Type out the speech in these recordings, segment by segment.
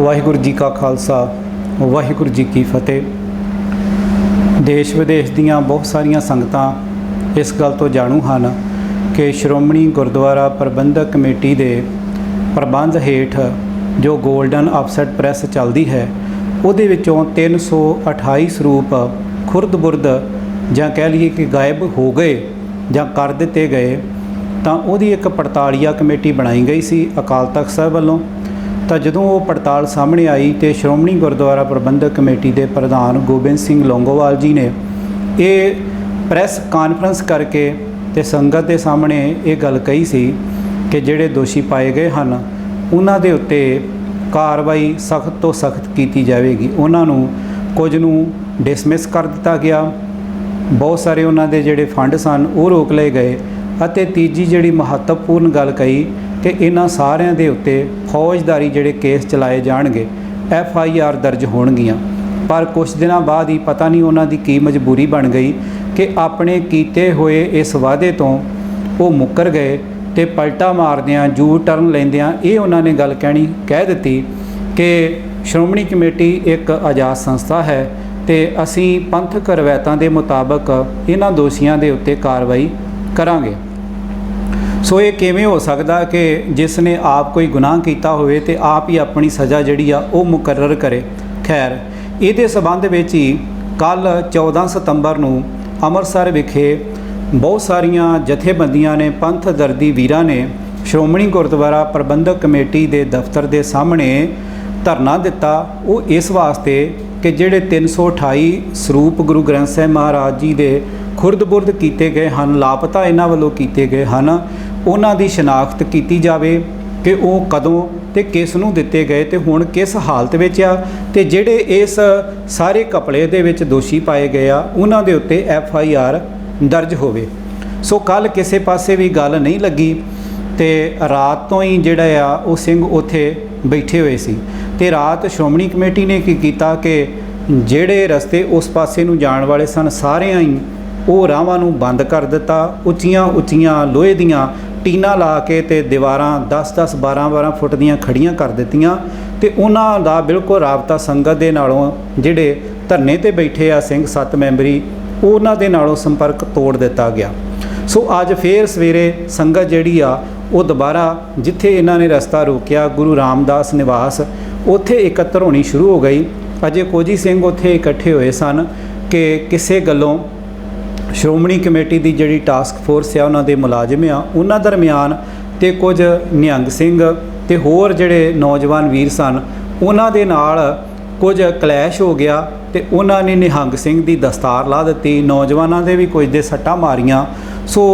वाहिगुरू जी का खालसा वाहिगुरू जी की फतेह। देश विदेश दीयां बहुत सारियां संगतां इस गल तो जाणू हैं कि श्रोमणी गुरुद्वारा प्रबंधक कमेटी के प्रबंध हेठ जो गोल्डन ऑफसैट प्रैस चलती है उहदे विचों 328 स्वरूप खुरद बुरद जां कह लीए कि गायब हो गए जां कर दिते गए, तो उहदी एक पड़तालिया कमेटी बनाई गई सी अकाल तख्त साहब वालों। तो जदों वो पड़ताल सामने आई तो श्रोमणी गुरुद्वारा प्रबंधक कमेटी के प्रधान गोबिंद सिंह लोंगोवाल जी ने ये प्रैस कॉन्फ्रेंस करके ते संगत के सामने ये गल कही सी कि जिहड़े दोषी पाए गए हैं उन्हां दे उत्ते कार्रवाई सख्त तो सख्त की जाएगी। उन्होंने कुछ नूं डिसमिस कर दिता गया, बहुत सारे उन्हां दे जिहड़े फंड सन वो रोक लए गए। अते तीजी जिहड़ी महत्वपूर्ण गल कही कि इन्हां सारिਆਂ ਦੇ उत्ते फौजदारी जिहड़े केस चलाए जाणगे, FIR दर्ज होणगीਆਂ। पर कुछ दिनों बाद ही पता नहीं उन्हां दी की मजबूरी बन गई कि अपने कीते हुए इस वादे तो वो मुकर गए तो पलटा मारदियां जू टर्न लैंदियां ये उन्होंने गल कह दी कि श्रोमणी कमेटी एक आज़ाद संस्था है तो असी पंथक रवायतों के मुताबक इन्हां दोषियों के उत्ते कार्रवाई करांगे। सो ये किवें हो सकता कि जिसने आप कोई गुनाह किया होवे ते आप ही अपनी सज़ा जिहड़ी आ वो मुकर्रर करे। खैर इहदे संबंध विच ही कल 14 सितंबर नूं अमृतसर विखे बहुत सारिया जथेबंदियां ने पंथ दर्दी वीरां ने श्रोमणी गुरुद्वारा प्रबंधक कमेटी के दफ्तर के सामने धरना दिता। वो इस वास्ते कि जिहड़े 328 स्वरूप गुरु ग्रंथ साहिब महाराज जी के खुरद बुरद किए गए हैं, लापता इन्हां वल्लों किए गए हैं, उन्हां दी शनाख्त की जाए कि वो कदों ते किस नूं दिते गए तो हुण किस हालत विच आ, ते जिहड़े इस सारे घपले दे विच दोषी पाए गए आ उन्हां दे उत्ते FIR दर्ज होवे। सो कल किसी पासे भी गल नहीं लगी तो रात तो ही जिहड़ा आ वो सिंह उत्थे बैठे हुए सी ते रात श्रोमणी कमेटी ने की कीता कि जिहड़े रस्ते उस पासे नूं जाण वाले सन सारिਆਂ ही वो राहां नूं बंद कर दिता। उच्चियां उच्चियां लोहे दीयां टीना ला के ते दीवारां 10-10 12-12 फुट दीयां खड़ियां कर दित्तियां ते उन्हां दा बिल्कुल राबता संगत दे नालों जिहड़े धरने ते बैठे आ सिंह 7 मैंबरी उन्हां दे नालों संपर्क तोड़ दिता गया। सो अज फिर सवेरे संगत जिहड़ी आ वो दोबारा जिथे इन्हां ने रस्ता रोकिया गुरु रामदास निवास उत्थे एकत्र होनी शुरू हो गई। अजे कुछ ही सिंह उत्थे इकट्ठे होए सन कि किसी गल्लों श्रोमणी कमेटी की जिहड़ी टास्क फोर्स है उन्हां दे मुलाजिम आ उन्हां दरमियान ते कुछ निहंग सिंह ते होर जिहड़े नौजवान वीर सन उन्हां दे नाल कुछ क्लैश हो गया तो उन्होंने निहंग सिंह की दस्तार ला दी, नौजवानों के भी कुछ दे सट्टां मारियां। सो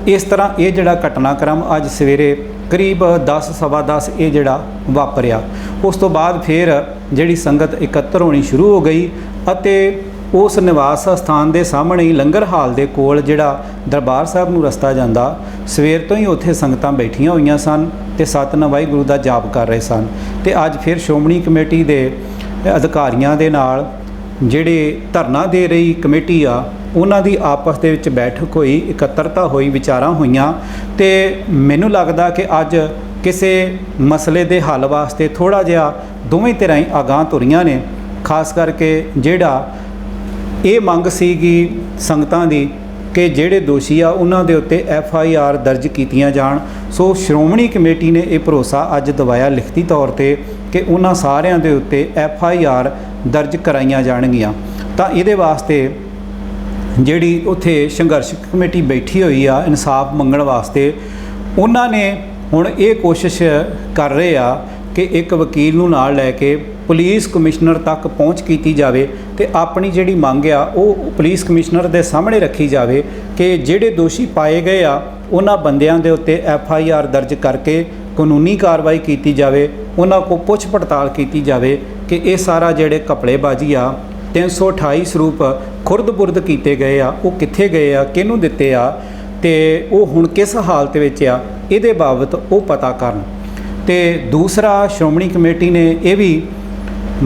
इस तरह ये जिहड़ा घटनाक्रम अज सवेरे करीब 10 सवा 10 ये जिहड़ा वापरिया। उस तो बाद फिर जिहड़ी संगत एकत्र होनी शुरू हो गई अते उस निवास स्थान के सामने ही लंगर हाल के कोल जिहड़ा दरबार साहब नूं रस्ता जांदा सवेर तो ही उत्थे संगतां बैठियां होईयां सन ते सतनाम वाहिगुरू दा जाप कर रहे सन। ते अज फिर श्रोमणी कमेटी के अधिकारियों के नाल जिहड़े धरना दे रही कमेटी आ उन्हां दी आपस दे विच बैठक हुई, इकत्तरता हुई, विचारां होईयां ते मैनूं लगदा कि अज किसी मसले के हल वास्ते थोड़ा जिहा दोवें धिरां ही अगांह तुरीआं ने। खास करके जिहड़ा ये मंग सीगी संगतां दी कि जिहड़े दोषी आ उन्हां दे उत्ते FIR दर्ज कीतियां जाण। सो श्रोमणी कमेटी ने यह भरोसा अज दवाया लिखती तौर पर कि उन्हां सारिਆਂ ਦੇ उत्ते FIR दर्ज कराइयां जाणगीਆਂ। ਤਾਂ ਇਹਦੇ वास्ते ਜਿਹੜੀ ਉੱਥੇ संघर्ष कमेटी बैठी हुई आ इंसाफ मंगण वास्ते उन्हां ने हुण ये कोशिश कर रहे आ कि एक वकील नूं नाल लैके पुलिस कमिश्नर तक पहुँच की जाए तो अपनी जिहड़ी मंग आ वो पुलिस कमिश्नर के सामने रखी जाए कि जिहड़े दोषी पाए गए आ उन्हां बंदियां दे उत्ते FIR दर्ज करके कानूनी कार्रवाई की जाए, उन्हां को पुछ पड़ताल की जाए कि ये सारा जिहड़े घपलेबाजी आ 328 स्वरूप खुरद बुरद किए गए आ वो कित्थे गए आ, किहनूं दिते आ ते वो हुण किस हालत विच आ, इहदे बाबत वो पता करन। ते दूसरा श्रोमणी कमेटी ने यह भी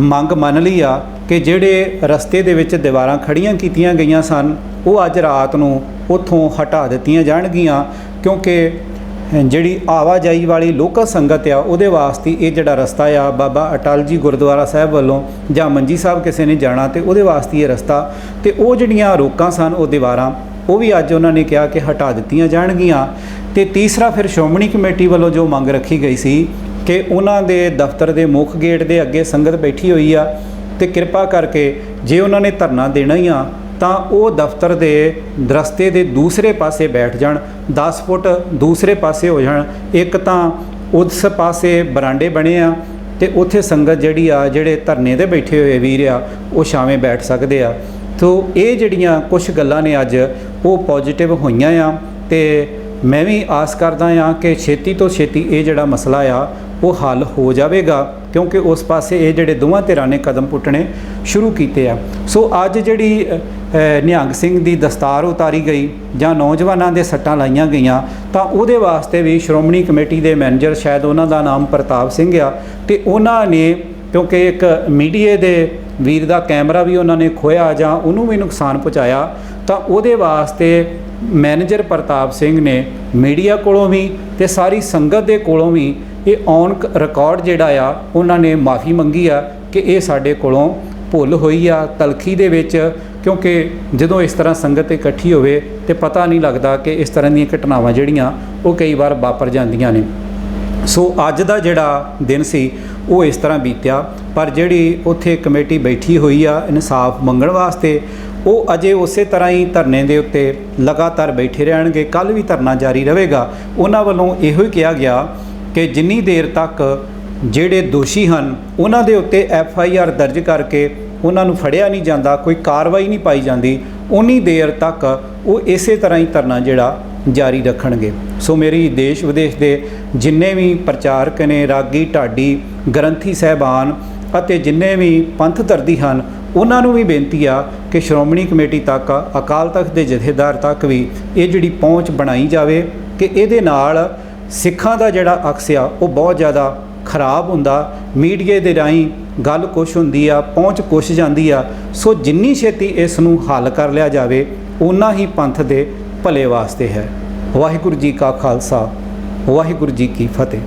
मंग मान ली आ कि जिहड़े रस्ते दे विच दीवारां खड़ियां कीतियां गईयां सन वो अज रात नूं उत्थों हटा दित्तियां जाणगीਆਂ क्योंकि ਜਿਹੜੀ ਆਵਾਜਾਈ ਵਾਲੀ ਲੋਕਲ ਸੰਗਤ ਆ ਉਹਦੇ ਵਾਸਤੇ ਇਹ ਜਿਹੜਾ ਰਸਤਾ ਆ ਬਾਬਾ ਅਟਲ ਜੀ ਗੁਰਦੁਆਰਾ ਸਾਹਿਬ ਵੱਲੋਂ ਜਾਂ ਮੰਜੀ ਸਾਹਿਬ ਕਿਸੇ ਨੇ ਜਾਣਾ ਤੇ ਉਹਦੇ ਵਾਸਤੇ ਇਹ ਰਸਤਾ ਤੇ ਉਹ ਜਿਹੜੀਆਂ ਰੋਕਾਂ ਸਨ ਉਹ ਦੀਵਾਰਾਂ ਉਹ ਵੀ ਅੱਜ ਉਹਨਾਂ ਨੇ ਕਿਹਾ ਕਿ ਹਟਾ ਦਿੱਤੀਆਂ ਜਾਣਗੀਆਂ। ਤੇ ਤੀਸਰਾ ਫਿਰ ਸ਼੍ਰੋਮਣੀ ਕਮੇਟੀ ਵੱਲੋਂ ਜੋ ਮੰਗ ਰੱਖੀ ਗਈ ਸੀ ਕਿ ਉਹਨਾਂ ਦੇ ਦਫ਼ਤਰ ਦੇ ਮੁੱਖ ਗੇਟ ਦੇ ਅੱਗੇ ਸੰਗਤ ਬੈਠੀ ਹੋਈ ਆ ਤੇ ਕਿਰਪਾ ਕਰਕੇ ਜੇ ਉਹਨਾਂ ਨੇ ਧਰਨਾ ਦੇਣਾ ਹੀ ਆ ਤਾਂ ਉਹ ਦਫ਼ਤਰ ਦੇ ਰਸਤੇ ਦੇ ਦੂਸਰੇ ਪਾਸੇ ਬੈਠ ਜਾਣ, 10 ਫੁੱਟ ਦੂਸਰੇ ਪਾਸੇ ਹੋ ਜਾਣ। ਇੱਕ ਤਾਂ ਉਸ ਪਾਸੇ ਬਰਾਂਡੇ ਬਣੇ ਆ ਤੇ ਉੱਥੇ ਸੰਗਤ ਜਿਹੜੀ ਆ ਜਿਹੜੇ ਧਰਨੇ 'ਤੇ ਬੈਠੇ ਹੋਏ ਵੀਰ ਆ ਉਹ ਛਾਵੇਂ ਬੈਠ ਸਕਦੇ ਆ। ਤੋ ਇਹ ਜਿਹੜੀਆਂ ਕੁਝ ਗੱਲਾਂ ਨੇ ਅੱਜ ਉਹ ਪੋਜੀਟਿਵ ਹੋਈਆਂ ਆ ਤੇ ਮੈਂ ਵੀ ਆਸ ਕਰਦਾ ਹਾਂ ਕਿ ਛੇਤੀ ਤੋਂ ਛੇਤੀ ਇਹ ਜਿਹੜਾ ਮਸਲਾ ਆ ਉਹ ਹੱਲ ਹੋ ਜਾਵੇਗਾ, ਕਿਉਂਕਿ ਉਸ ਪਾਸੇ ਇਹ ਜਿਹੜੇ ਦੋਵਾਂ ਧਿਰਾਂ ਨੇ ਕਦਮ ਪੁੱਟਣੇ ਸ਼ੁਰੂ ਕੀਤੇ ਆ। ਸੋ ਅੱਜ ਜਿਹੜੀ ਨਿਹੰਗ ਸਿੰਘ ਦੀ ਦਸਤਾਰ ਉਤਾਰੀ ਗਈ ਜਾਂ ਨੌਜਵਾਨਾਂ ਦੇ ਸੱਟਾਂ ਲਾਈਆਂ ਗਈਆਂ ਤਾਂ ਉਹਦੇ ਵਾਸਤੇ ਵੀ ਸ਼੍ਰੋਮਣੀ ਕਮੇਟੀ ਦੇ ਮੈਨੇਜਰ, ਸ਼ਾਇਦ ਉਹਨਾਂ ਦਾ ਨਾਮ ਪ੍ਰਤਾਪ ਸਿੰਘ ਆ, ਤੇ ਉਹਨਾਂ ਨੇ ਕਿਉਂਕਿ ਇੱਕ ਮੀਡੀਆ ਦੇ ਵੀਰ ਦਾ ਕੈਮਰਾ ਵੀ ਉਹਨਾਂ ਨੇ ਖੋਇਆ ਜਾਂ ਉਹਨੂੰ ਵੀ ਨੁਕਸਾਨ ਪਹੁੰਚਾਇਆ, ਤਾਂ ਉਹਦੇ ਵਾਸਤੇ ਮੈਨੇਜਰ ਪ੍ਰਤਾਪ ਸਿੰਘ ਨੇ ਮੀਡੀਆ ਕੋਲੋਂ ਵੀ ਤੇ ਸਾਰੀ ਸੰਗਤ ਦੇ ਕੋਲੋਂ ਵੀ ਇਹ ਔਨ ਰਿਕਾਰਡ ਜਿਹੜਾ ਆ ਉਹਨਾਂ ਨੇ ਮਾਫੀ ਮੰਗੀ ਆ ਕਿ ਇਹ ਸਾਡੇ ਕੋਲੋਂ ਭੁੱਲ ਹੋਈ ਆ ਤਲਖੀ ਦੇ ਵਿੱਚ, ਕਿਉਂਕਿ ਜਦੋਂ ਇਸ ਤਰ੍ਹਾਂ ਸੰਗਤ ਇਕੱਠੀ ਹੋਵੇ ਤੇ ਪਤਾ ਨਹੀਂ ਲੱਗਦਾ ਕਿ ਇਸ ਤਰ੍ਹਾਂ ਦੀਆਂ ਘਟਨਾਵਾਂ ਜਿਹੜੀਆਂ ਉਹ ਕਈ ਵਾਰ ਵਾਪਰ ਜਾਂਦੀਆਂ ਨੇ। ਸੋ ਅੱਜ ਦਾ ਜਿਹੜਾ ਦਿਨ ਸੀ ਉਹ ਇਸ ਤਰ੍ਹਾਂ ਬੀਤਿਆ, ਪਰ ਜਿਹੜੀ ਉੱਥੇ ਕਮੇਟੀ ਬੈਠੀ ਹੋਈ ਆ ਇਨਸਾਫ ਮੰਗਣ ਵਾਸਤੇ ਉਹ ਅਜੇ ਉਸੇ ਤਰ੍ਹਾਂ ਹੀ ਧਰਨੇ ਦੇ ਉੱਤੇ ਲਗਾਤਾਰ ਬੈਠੇ ਰਹਿਣਗੇ। ਕੱਲ੍ਹ ਵੀ ਧਰਨਾ ਜਾਰੀ ਰਹੇਗਾ। ਉਹਨਾਂ ਵੱਲੋਂ ਇਹੋ ਹੀ ਕਿਹਾ ਗਿਆ ਕਿ ਜਿੰਨੀ ਦੇਰ ਤੱਕ ਜਿਹੜੇ ਦੋਸ਼ੀ ਹਨ ਉਹਨਾਂ ਦੇ ਉੱਤੇ FIR ਦਰਜ ਕਰਕੇ ਉਹਨਾਂ ਨੂੰ ਫੜਿਆ ਨਹੀਂ ਜਾਂਦਾ, ਕੋਈ ਕਾਰਵਾਈ ਨਹੀਂ ਪਾਈ ਜਾਂਦੀ, ਉਨੀ ਦੇਰ ਤੱਕ ਉਹ ਇਸੇ ਤਰ੍ਹਾਂ ਹੀ ਧਰਨਾ ਜਿਹੜਾ ਜਾਰੀ ਰੱਖਣਗੇ। ਸੋ ਮੇਰੀ ਦੇਸ਼ ਵਿਦੇਸ਼ ਦੇ ਜਿੰਨੇ ਵੀ ਪ੍ਰਚਾਰਕ ਨੇ, ਰਾਗੀ, ਢਾਡੀ, ਗ੍ਰੰਥੀ ਸਾਹਿਬਾਨ ਅਤੇ ਜਿੰਨੇ ਵੀ ਪੰਥ ਦਰਦੀ ਹਨ ਉਹਨਾਂ ਨੂੰ ਵੀ ਬੇਨਤੀ ਆ ਕਿ ਸ਼੍ਰੋਮਣੀ ਕਮੇਟੀ ਤੱਕ, ਅਕਾਲ ਤਖਤ ਦੇ ਜਥੇਦਾਰ ਤੱਕ ਵੀ ਇਹ ਜਿਹੜੀ ਪਹੁੰਚ ਬਣਾਈ ਜਾਵੇ ਕਿ ਇਹਦੇ ਨਾਲ ਸਿੱਖਾਂ ਦਾ ਜਿਹੜਾ ਅਕਸ ਆ ਉਹ ਬਹੁਤ ਜ਼ਿਆਦਾ ਖਰਾਬ ਹੁੰਦਾ। ਮੀਡੀਆ ਦੇ ਰਾਹੀਂ ਗੱਲ ਕੁਛ ਹੁੰਦੀ ਆ, ਪਹੁੰਚ ਕੁਛ ਜਾਂਦੀ ਆ। ਸੋ ਜਿੰਨੀ ਛੇਤੀ ਇਸ ਨੂੰ ਹੱਲ ਕਰ ਲਿਆ ਜਾਵੇ ਓਨਾ ਹੀ ਪੰਥ ਦੇ ਭਲੇ ਵਾਸਤੇ ਹੈ। ਵਾਹਿਗੁਰੂ ਜੀ ਕਾ ਖਾਲਸਾ, ਵਾਹਿਗੁਰੂ ਜੀ ਕੀ ਫਤਿਹ।